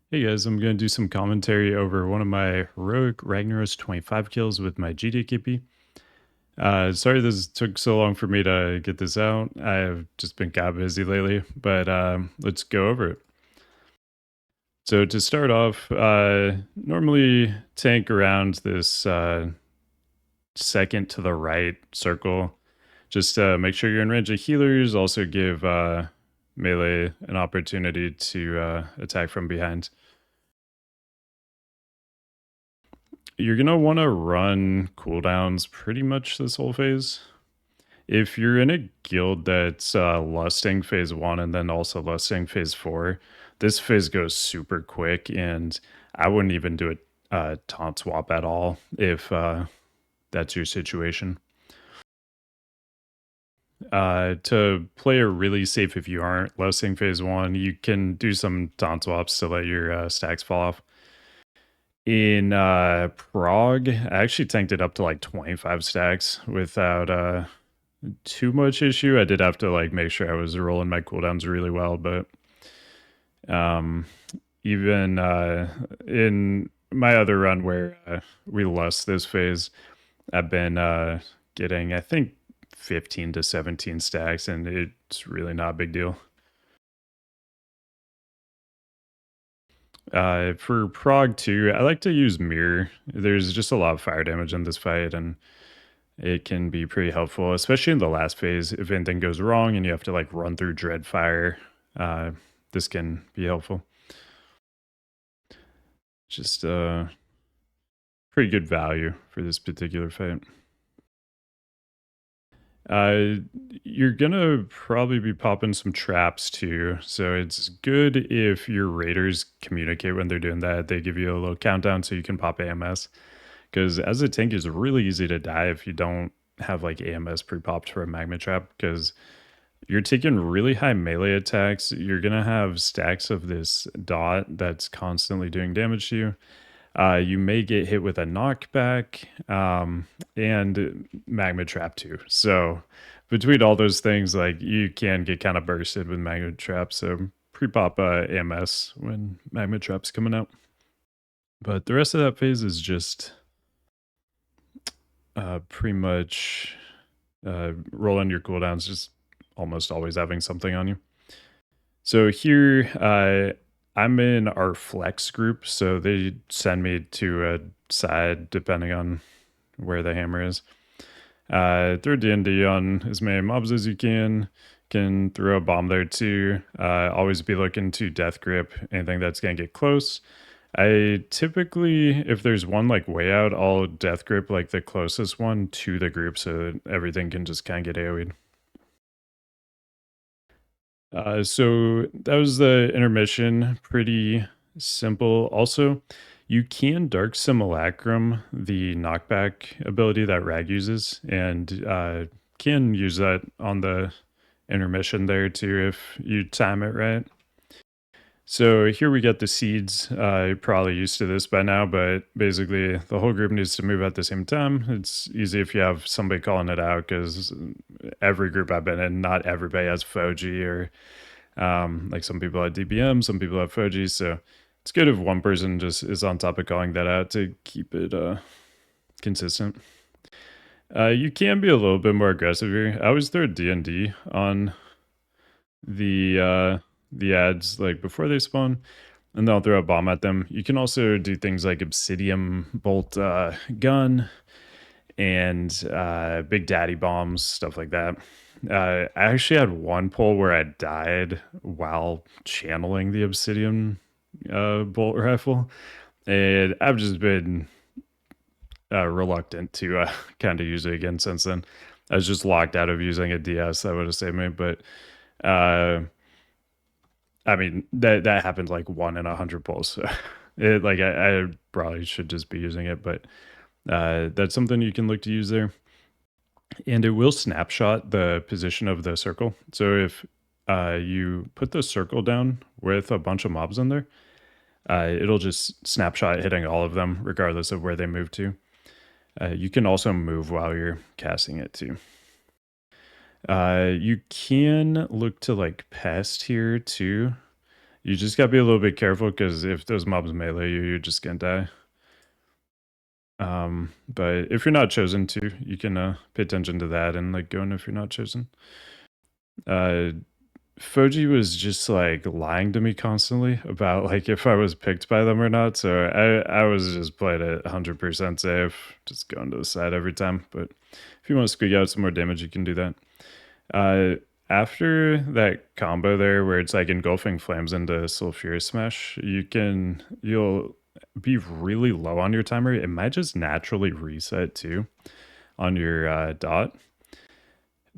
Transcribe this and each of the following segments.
Hey guys, I'm going to do some commentary over one of my heroic Ragnaros 25 kills with my GDKP. Sorry this took so long for me to get this out. I've just been kind of busy lately, but let's go over it. So to start off, normally tank around this second to the right circle. Just make sure you're in range of healers. Also give melee an opportunity to attack from behind. You're going to want to run cooldowns pretty much this whole phase. If you're in a guild that's lusting phase 1 and then also lusting phase 4, this phase goes super quick, and I wouldn't even do a taunt swap at all if that's your situation. To play it really safe if you aren't lusting phase 1, you can do some taunt swaps to let your stacks fall off. In Prague, I actually tanked it up to like 25 stacks without too much issue. I did have to like make sure I was rolling my cooldowns really well, but um even in my other run where we lost this phase, I've been getting I think 15 to 17 stacks, and it's really not a big deal. For Prague 2, I like to use Mirror. There's just a lot of fire damage in this fight, and it can be pretty helpful, especially in the last phase. If anything goes wrong and you have to like run through Dreadfire, this can be helpful. Just pretty good value for this particular fight. You're gonna probably be popping some traps too, so it's good if your raiders communicate when they're doing that. They give you a little countdown so you can pop AMS, because as a tank, it's really easy to die if you don't have like AMS pre-popped for a magma trap, because you're taking really high melee attacks. You're gonna have stacks of this dot that's constantly doing damage to you. You may get hit with a knockback and magma trap too. So between all those things, like you can get kind of bursted with magma trap. So pre-pop AMS when magma trap's coming out. But the rest of that phase is just pretty much rolling your cooldowns, just almost always having something on you. So here, I'm in our flex group, so they send me to a side depending on where the hammer is. Throw D&D on as many mobs as you can throw a bomb there too. Always be looking to death grip anything that's gonna get close. I typically, if there's one like way out, I'll death grip like the closest one to the group so that everything can just kind of get AoE'd. So that was the intermission. Pretty simple. Also, you can Dark Simulacrum, the knockback ability that Rag uses, and can use that on the intermission there too if you time it right. So here we get the seeds. You're probably used to this by now, but basically the whole group needs to move at the same time. It's easy if you have somebody calling it out, because every group I've been in, not everybody has Foji, or like some people have DBM, some people have Foji. So it's good if one person just is on top of calling that out to keep it consistent. You can be a little bit more aggressive here. I always throw D&D on the ads like before they spawn, and then I'll throw a bomb at them. You can also do things like Obsidian Bolt gun and Big Daddy bombs, stuff like that. I actually had one pull where I died while channeling the Obsidian bolt rifle, and I've just been reluctant to kind of use it again since then. I was just locked out of using a DS. That would have saved me, but I mean, that happened like 1 in 100 pulls. So I probably should just be using it, but that's something you can look to use there. And it will snapshot the position of the circle. So if you put the circle down with a bunch of mobs in there, it'll just snapshot hitting all of them, regardless of where they move to. You can also move while you're casting it too. You can look to like pest here too. You just gotta be a little bit careful because if those mobs melee you, you're just gonna die. But if you're not chosen to, you can pay attention to that and like go in if you're not chosen. Uh, Foji was just like lying to me constantly about like if I was picked by them or not. So I was just playing it 100% safe, just going to the side every time. But if you want to squeak out some more damage, you can do that. Uh, After that combo there, where it's like engulfing flames into sulfurous smash, you'll be really low on your timer. It might just naturally reset too on your dot.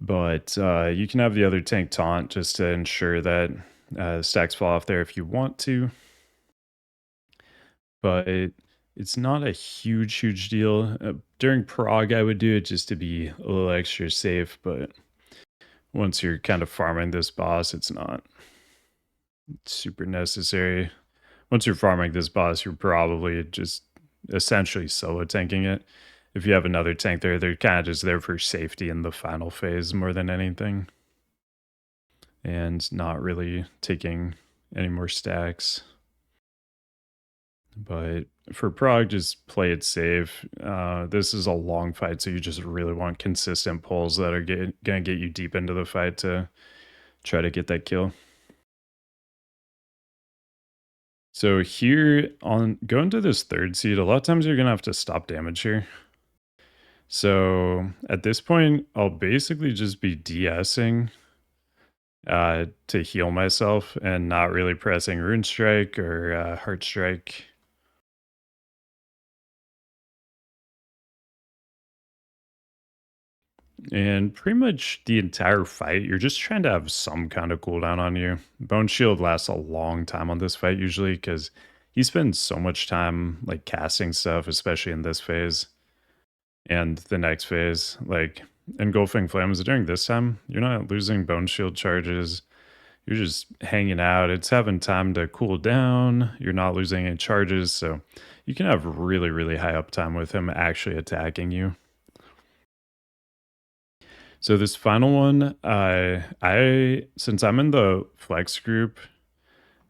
But you can have the other tank taunt just to ensure that stacks fall off there if you want to. But it's not a huge deal. During prog, I would do it just to be a little extra safe. But once you're kind of farming this boss, it's not super necessary. Once you're farming this boss, you're probably just essentially solo tanking it. If you have another tank there, they're kind of just there for safety in the final phase more than anything. And not really taking any more stacks. But for prog, just play it safe. This is a long fight, so you just really want consistent pulls that are going to get you deep into the fight to try to get that kill. So here, on going to this third seed, a lot of times you're going to have to stop damage here. So at this point, I'll basically just be DSing to heal myself and not really pressing Rune Strike or Heart Strike. And pretty much the entire fight, you're just trying to have some kind of cooldown on you. Bone Shield lasts a long time on this fight usually because he spends so much time like casting stuff, especially in this phase and the next phase. Like engulfing flames during this time, you're not losing Bone Shield charges. You're just hanging out. It's having time to cool down. You're not losing any charges, so you can have really high uptime with him actually attacking you. So this final one, I since I'm in the flex group,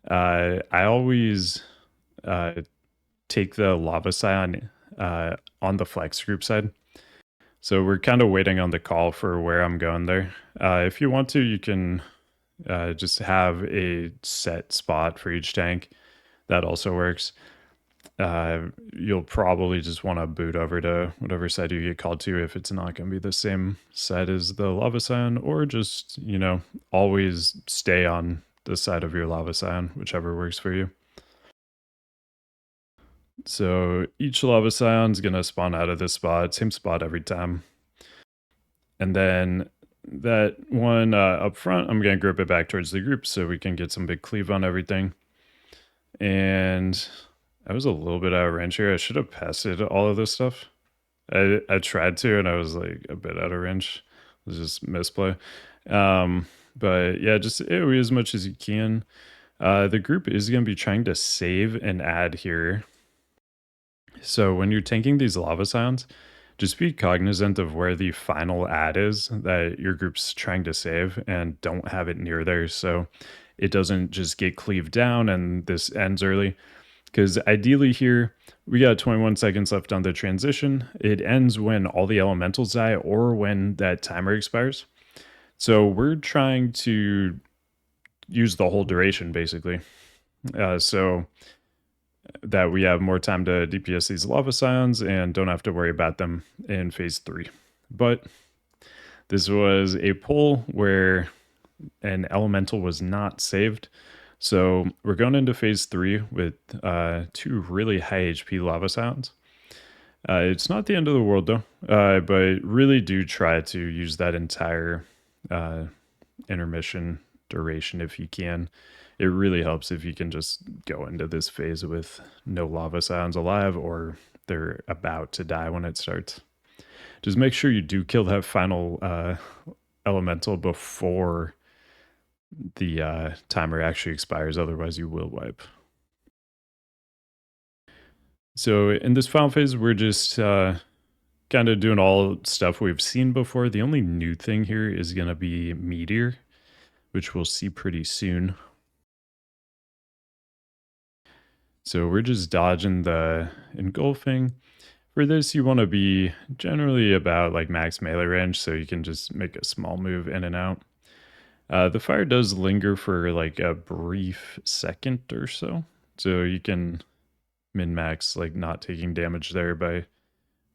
I always take the lava scion on the flex group side. So we're kind of waiting on the call for where I'm going there. If you want to, you can just have a set spot for each tank. That also works. You'll probably just want to boot over to whatever side you get called to if it's not going to be the same side as the lava scion, or just, always stay on the side of your lava scion, whichever works for you. So each lava scion is going to spawn out of this spot, same spot every time. And then that one up front, I'm going to group it back towards the group so we can get some big cleave on everything. And I was a little bit out of range here. I should have pested all of this stuff. I tried to, and I was like a bit out of range. It was just misplay. But yeah, just AoE as much as you can. The group is going to be trying to save and add here. So when you're tanking these lava scions, just be cognizant of where the final add is that your group's trying to save and don't have it near there. So it doesn't just get cleaved down and this ends early. Because ideally here, we got 21 seconds left on the transition. It ends when all the elementals die or when that timer expires. So we're trying to use the whole duration, basically. So that we have more time to DPS these lava scions and don't have to worry about them in phase 3. But this was a pull where an elemental was not saved. So we're going into phase 3 with 2 really high HP lava scions. It's not the end of the world though, but really do try to use that entire intermission duration if you can. It really helps if you can just go into this phase with no lava scions alive or they're about to die when it starts. Just make sure you do kill that final elemental before the timer actually expires, otherwise you will wipe. So in this final phase, we're just kind of doing all stuff we've seen before. The only new thing here is going to be Meteor, which we'll see pretty soon. So we're just dodging the engulfing. For this, you want to be generally about like max melee range, so you can just make a small move in and out. The fire does linger for like a brief second or so, so you can min-max like not taking damage there by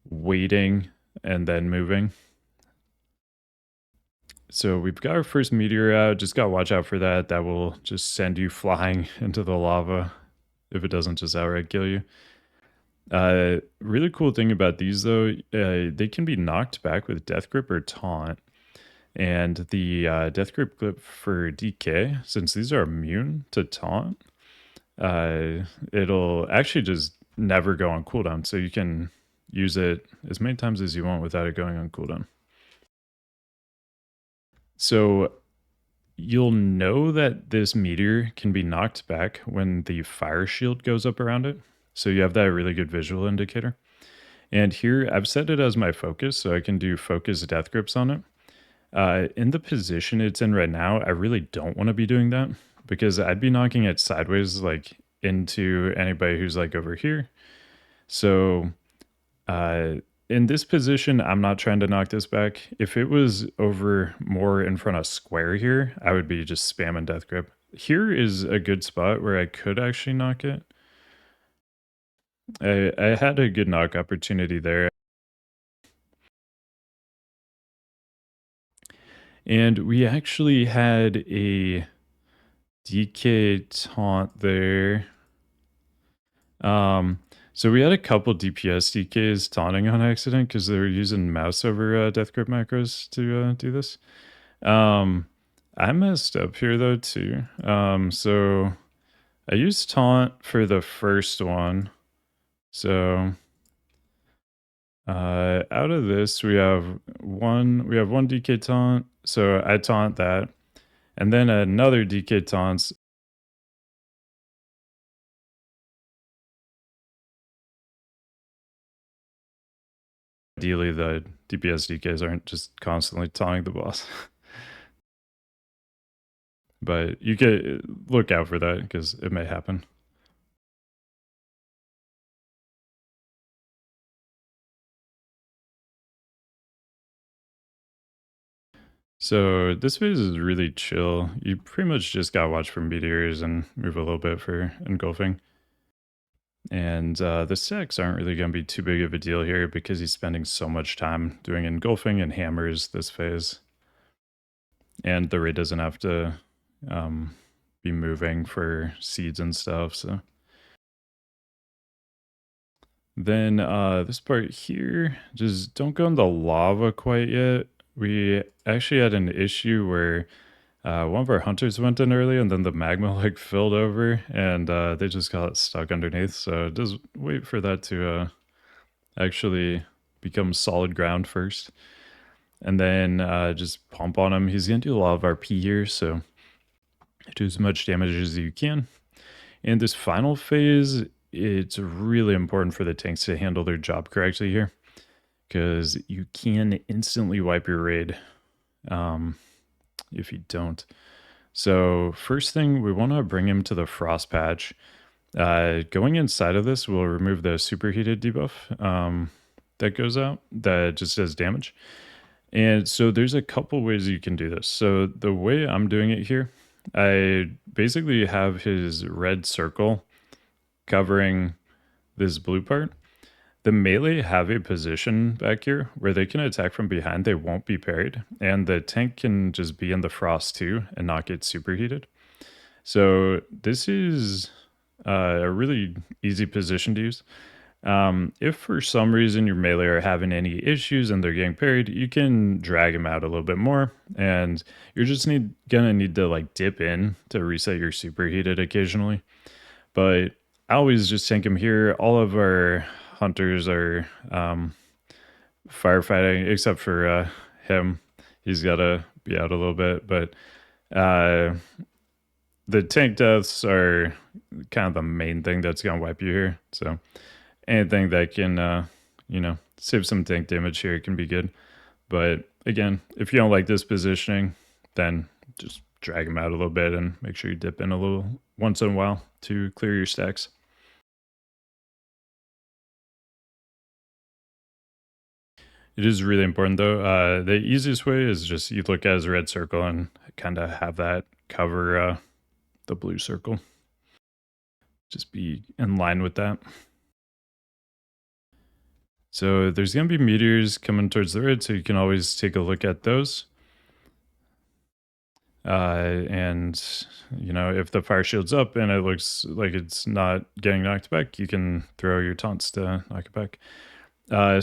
waiting and then moving. So we've got our first meteor out. Just gotta watch out for that. That will just send you flying into the lava if it doesn't just outright kill you. Really cool thing about these though, they can be knocked back with Death Grip or Taunt. And the Death Grip clip for DK, since these are immune to Taunt, it'll actually just never go on cooldown. So you can use it as many times as you want without it going on cooldown. So you'll know that this meteor can be knocked back when the fire shield goes up around it. So you have that really good visual indicator. And here I've set it as my focus, so I can do focus death grips on it. In the position it's in right now, I really don't want to be doing that because I'd be knocking it sideways, like into anybody who's like over here. So in this position, I'm not trying to knock this back. If it was over more in front of square here, I would be just spamming death grip. Here is a good spot where I could actually knock it. I had a good knock opportunity there. And we actually had a DK taunt there. So we had a couple DPS DKs taunting on accident because they were using mouse over death grip macros to do this. I messed up here though too. So I used taunt for the first one. So out of this we have one DK taunt. So I taunt that. And then another DK taunts. Ideally the DPS DKs aren't just constantly taunting the boss. But you could look out for that because it may happen. So this phase is really chill. You pretty much just gotta watch for meteors and move a little bit for engulfing. And the stacks aren't really gonna be too big of a deal here because he's spending so much time doing engulfing and hammers this phase. And the raid doesn't have to be moving for seeds and stuff, so. Then this part here, just don't go in the lava quite yet. We actually had an issue where one of our hunters went in early and then the magma like filled over and they just got stuck underneath. So just wait for that to actually become solid ground first. And then just pump on him. He's going to do a lot of RP here, so do as much damage as you can. In this final phase, it's really important for the tanks to handle their job correctly here because you can instantly wipe your raid if you don't. So first thing, we want to bring him to the frost patch. Going inside of this will remove the superheated debuff that goes out that just does damage. And so there's a couple ways you can do this. So the way I'm doing it here, I basically have his red circle covering this blue part. The melee have a position back here where they can attack from behind. They won't be parried. And the tank can just be in the frost too and not get superheated. So this is a really easy position to use. If for some reason your melee are having any issues and they're getting parried, you can drag them out a little bit more. And you're just gonna need to like dip in to reset your superheated occasionally. But I always just tank him here. All of our hunters are firefighting except for him. He's got to be out a little bit, but the tank deaths are kind of the main thing that's going to wipe you here. So anything that can, save some tank damage here can be good. But again, if you don't like this positioning, then just drag him out a little bit and make sure you dip in a little once in a while to clear your stacks. It is really important though. The easiest way is just you look as a red circle and kind of have that cover the blue circle. Just be in line with that. So there's going to be meteors coming towards the red, so you can always take a look at those. And, you know, if the fire shield's up and it looks like it's not getting knocked back, you can throw your taunts to knock it back.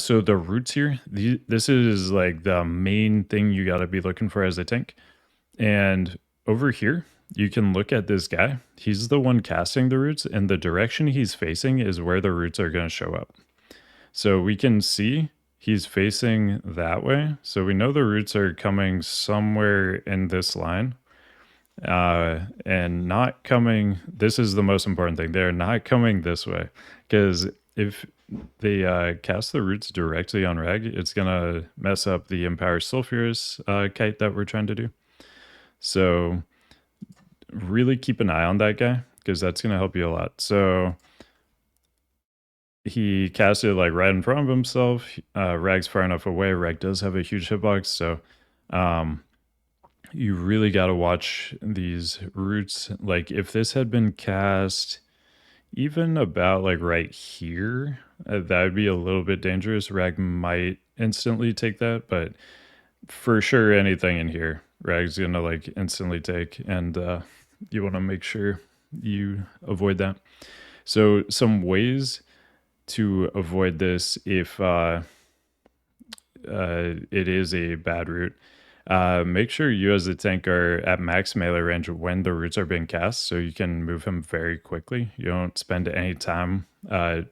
So the roots here, this is like the main thing you got to be looking for as a tank. And over here, you can look at this guy. He's the one casting the roots, and the direction he's facing is where the roots are going to show up. So we can see he's facing that way. So we know the roots are coming somewhere in this line. And not coming, this is the most important thing. They're not coming this way. Because if they cast the roots directly on Rag, it's going to mess up the Empower Sulfurous kite that we're trying to do. So really keep an eye on that guy, because that's going to help you a lot. So he casted like right in front of himself. Rag's far enough away. Rag does have a huge hitbox, so you really got to watch these roots. Like if this had been cast even about like right here, that would be a little bit dangerous. Rag might instantly take that, but for sure anything in here, Rag's gonna like instantly take, and you want to make sure you avoid that. So some ways to avoid this if it is a bad root. Make sure you as the tank are at max melee range when the roots are being cast, so you can move him very quickly. You don't spend any time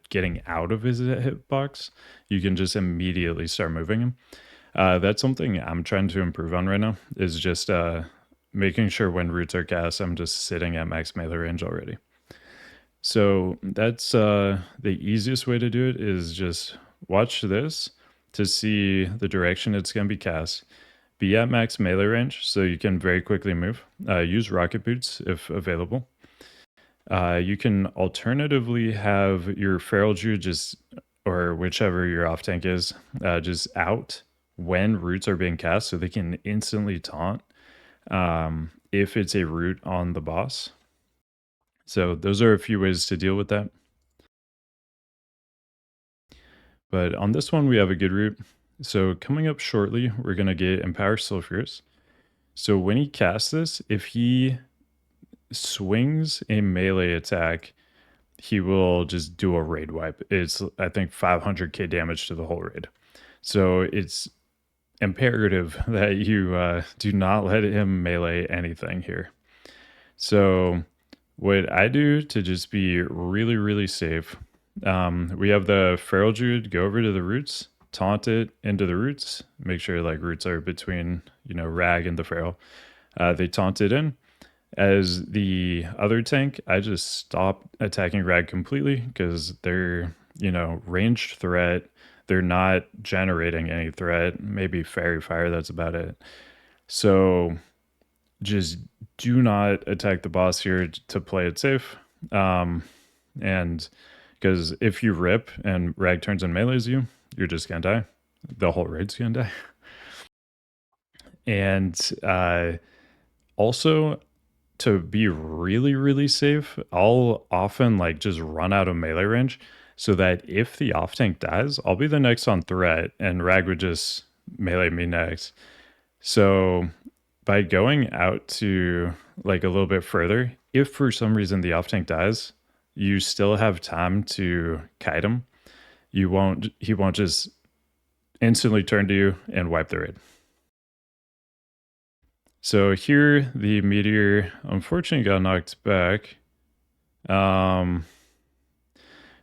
getting out of his hitbox. You can just immediately start moving him. That's something I'm trying to improve on right now, is just making sure when roots are cast, I'm just sitting at max melee range already. So that's the easiest way to do it, is just watch this to see the direction it's going to be cast. Be at max melee range so you can very quickly move. Use rocket boots if available. You can alternatively have your feral Jew just, or whichever your off tank is, just out when roots are being cast so they can instantly taunt if it's a root on the boss. So those are a few ways to deal with that. But on this one, we have a good root. So coming up shortly, we're going to get Empower Sulfurous. So when he casts this, if he swings a melee attack, he will just do a raid wipe. It's, I think, 500k damage to the whole raid. So it's imperative that you do not let him melee anything here. So what I do to just be really, really safe, we have the Feral Druid go over to the roots, taunt it into the roots, make sure like roots are between, you know, Rag and the Feral. They taunt it in. As the other tank, I just stop attacking Rag completely because they're, you know, ranged threat. They're not generating any threat. Maybe Fairy Fire, that's about it. So just do not attack the boss here to play it safe. And because if you rip and Rag turns and melees you, you're just gonna die. The whole raid's gonna die. And also, to be really, really safe, I'll often like just run out of melee range so that if the off tank dies, I'll be the next on threat and Rag would just melee me next. So by going out to like a little bit further, if for some reason the off tank dies, you still have time to kite him. He won't just instantly turn to you and wipe the raid. So here the meteor unfortunately got knocked back.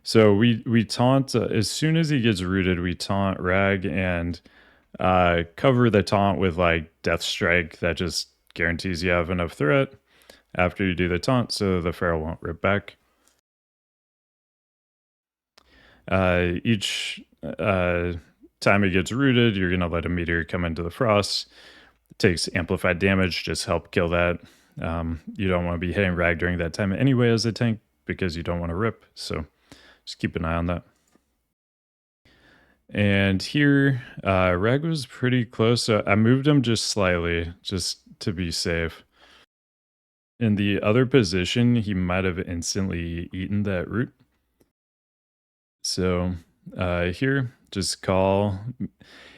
So we taunt as soon as he gets rooted, we taunt Rag and cover the taunt with like Death Strike that just guarantees you have enough threat after you do the taunt, so the Feral won't rip back. Each time it gets rooted, you're gonna let a meteor come into the frost. It takes amplified damage, just help kill that. You don't want to be hitting Rag during that time anyway as a tank because you don't want to rip, so just keep an eye on that. And here, Rag was pretty close. So I moved him just slightly, just to be safe. In the other position, he might have instantly eaten that root. So here, just call.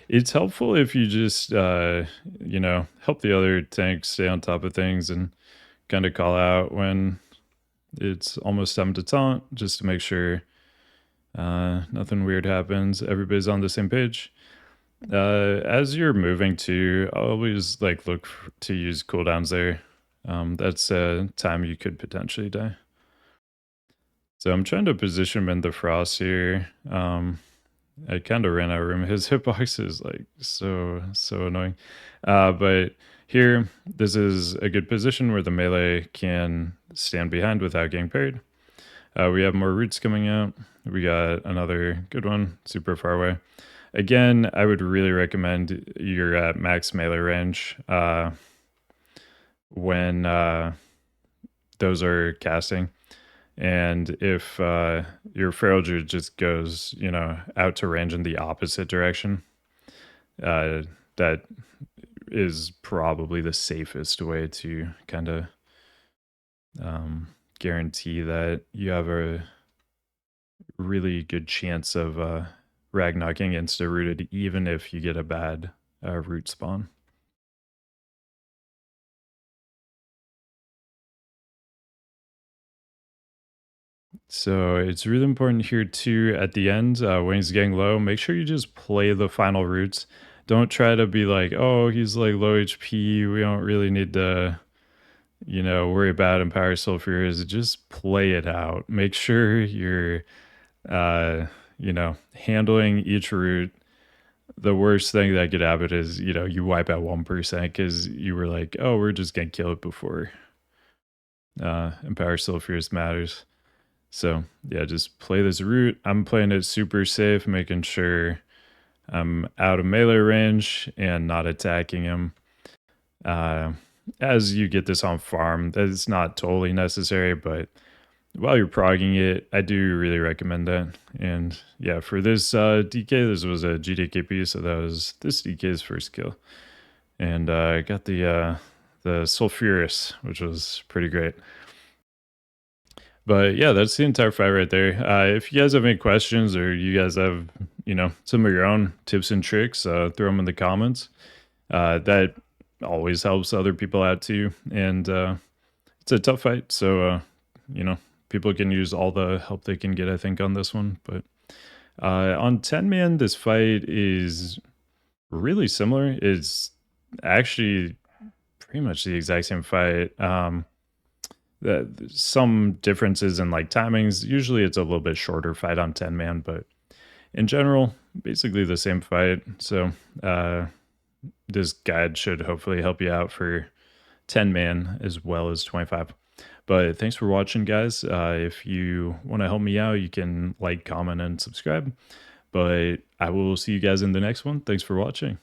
It's helpful if you just, help the other tank stay on top of things and kind of call out when it's almost time to taunt, just to make sure nothing weird happens. Everybody's on the same page. As you're moving to, always like look to use cooldowns there. That's a time you could potentially die. So I'm trying to position him in the frost here. I kind of ran out of room. His hitbox is like so annoying. But here, this is a good position where the melee can stand behind without getting parried. We have more roots coming out. We got another good one, super far away. Again, I would really recommend you're at max melee range when those are casting. And if your Feral Druid just goes, out to range in the opposite direction, that is probably the safest way to kind of guarantee that you have a really good chance of Ragnarking insta-rooted, even if you get a bad root spawn. So it's really important here too at the end, when he's getting low, make sure you just play the final roots. Don't try to be like, oh, he's like low HP. We don't really need to, worry about Empower Sulfurs. Just play it out. Make sure you're, handling each root. The worst thing that could happen is, you wipe out 1% because you were like, oh, we're just going to kill it before Empower Sulfurs matters. So yeah, just play this route. I'm playing it super safe, making sure I'm out of melee range and not attacking him. As you get this on farm, that's not totally necessary, but while you're progging it, I do really recommend that. And yeah, for this DK, this was a GDKP, so that was this DK's first kill. And I got the Sulfurous, which was pretty great. But yeah, that's the entire fight right there. If you guys have any questions or you guys have, some of your own tips and tricks, throw them in the comments. That always helps other people out too. And it's a tough fight. So, people can use all the help they can get, I think, on this one. But on 10-man, this fight is really similar. It's actually pretty much the exact same fight. Some differences in like timings. Usually it's a little bit shorter fight on 10-man, but in general, basically the same fight. So this guide should hopefully help you out for 10-man as well as 25. But thanks for watching, guys. If you want to help me out, you can like, comment, and subscribe. But I will see you guys in the next one. Thanks for watching.